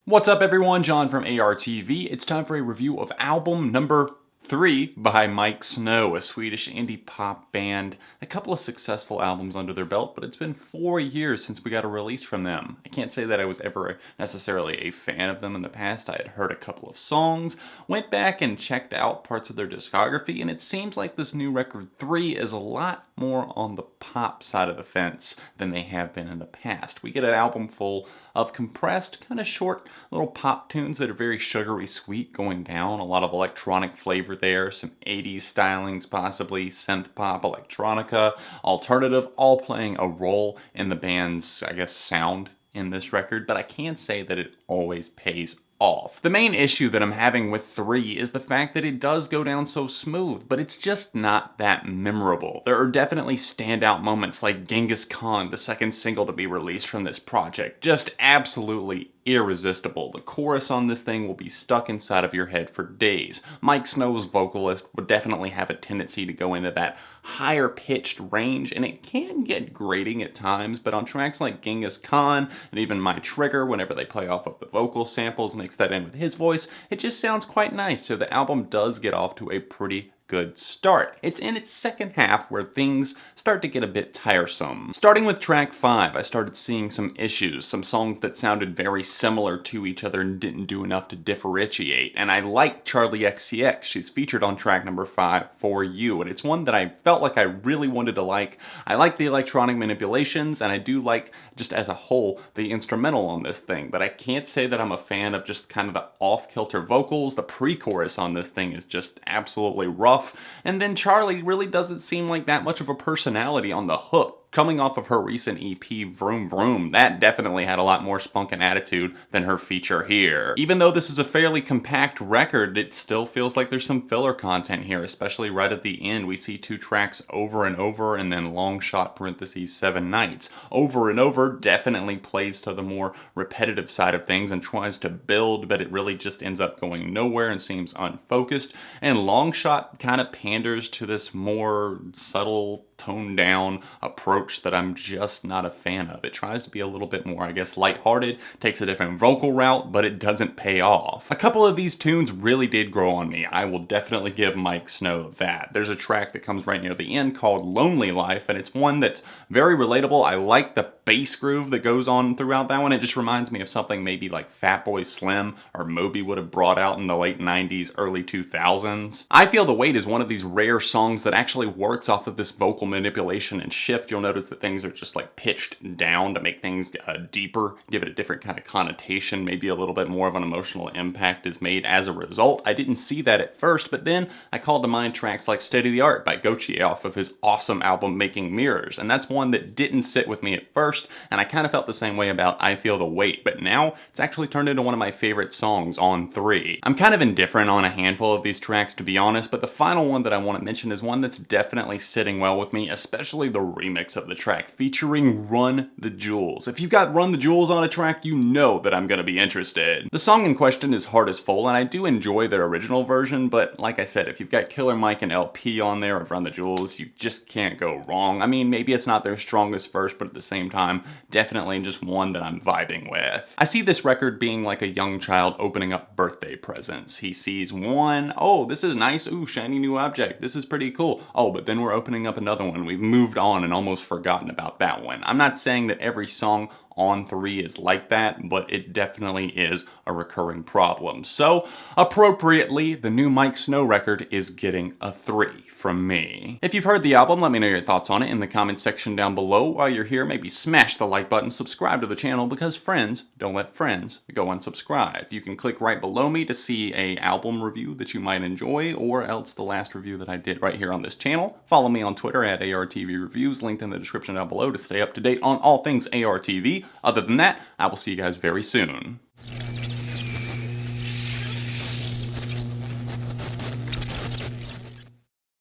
What's up everyone, John from ARTV. It's time for a review of album number 3 by Miike Snow, a Swedish indie pop band. A couple of successful albums under their belt, but it's been 4 years since we got a release from them. I can't say that I was ever necessarily a fan of them in the past. I had heard a couple of songs, went back and checked out parts of their discography, and it seems like this new record 3 is a lot more on the pop side of the fence than they have been in the past. We get an album full of compressed, kind of short little pop tunes that are very sugary sweet going down, a lot of electronic flavor there, some 80s stylings possibly, synth pop, electronica, alternative, all playing a role in the band's, I guess, sound in this record, but I can't say that it always pays off. The main issue that I'm having with 3 is the fact that it does go down so smooth, but it's just not that memorable. There are definitely standout moments like Genghis, the second single to be released from this project. Just absolutely irresistible. The chorus on this thing will be stuck inside of your head for days. Miike Snow's vocalist would definitely have a tendency to go into that higher pitched range, and it can get grating at times, but on tracks like Genghis and even My Trigger, whenever they play off of the vocal samples, mix that in with his voice, it just sounds quite nice. So the album does get off to a pretty good start. It's in its second half where things start to get a bit tiresome. Starting with track 5, I started seeing some issues, some songs that sounded very similar to each other and didn't do enough to differentiate. And I like Charli XCX. She's featured on track number 5, For You, and it's one that I felt like I really wanted to like. I like the electronic manipulations, and I do like, just as a whole, the instrumental on this thing, but I can't say that I'm a fan of just kind of the off-kilter vocals. The pre-chorus on this thing is just absolutely rough. And then Charli really doesn't seem like that much of a personality on the hook. Coming off of her recent EP, Vroom Vroom, that definitely had a lot more spunk and attitude than her feature here. Even though this is a fairly compact record, it still feels like there's some filler content here, especially right at the end. We see 2 tracks, Over and Over, and then Longshot parentheses 7 Nights. Over and Over definitely plays to the more repetitive side of things and tries to build, but it really just ends up going nowhere and seems unfocused. And Longshot kind of panders to this more subtle, toned down approach that I'm just not a fan of. It tries to be a little bit more, I guess, lighthearted, takes a different vocal route, but it doesn't pay off. A couple of these tunes really did grow on me. I will definitely give Miike Snow that. There's a track that comes right near the end called Lonely Life, and it's one that's very relatable. I like the bass groove that goes on throughout that one. It just reminds me of something maybe like Fatboy Slim or Moby would have brought out in the late 90s, early 2000s. I feel The Wait is one of these rare songs that actually works off of this vocal manipulation and shift. You'll notice that things are just like pitched down to make things deeper, give it a different kind of connotation, maybe a little bit more of an emotional impact is made as a result. I didn't see that at first, but then I called to mind tracks like Steady the Art by Gochi off of his awesome album Making Mirrors, and that's one that didn't sit with me at first, and I kind of felt the same way about I Feel the Weight, but now it's actually turned into one of my favorite songs on 3. I'm kind of indifferent on a handful of these tracks, to be honest, but the final one that I want to mention is one that's definitely sitting well with me, especially the remix of the track featuring Run the Jewels. If you've got Run the Jewels on a track, you know that I'm going to be interested. The song in question is Heart is Full, and I do enjoy their original version, but like I said, if you've got Killer Mike and LP on there of Run the Jewels, you just can't go wrong. I mean, maybe it's not their strongest verse, but at the same time, definitely just one that I'm vibing with. I see this record being like a young child opening up birthday presents. He sees one, oh, this is nice, ooh, shiny new object, this is pretty cool. Oh, but then we're opening up another one. We've moved on and almost forgotten about that one. I'm not saying that every song on 3 is like that, but it definitely is a recurring problem. So, appropriately, the new Miike Snow record is getting a 3 from me. If you've heard the album, let me know your thoughts on it in the comment section down below. While you're here, maybe smash the like button, subscribe to the channel, because friends don't let friends go unsubscribed. You can click right below me to see a album review that you might enjoy, or else the last review that I did right here on this channel. Follow me on Twitter at ARTV Reviews, linked in the description down below to stay up to date on all things ARTV. Other than that, I will see you guys very soon.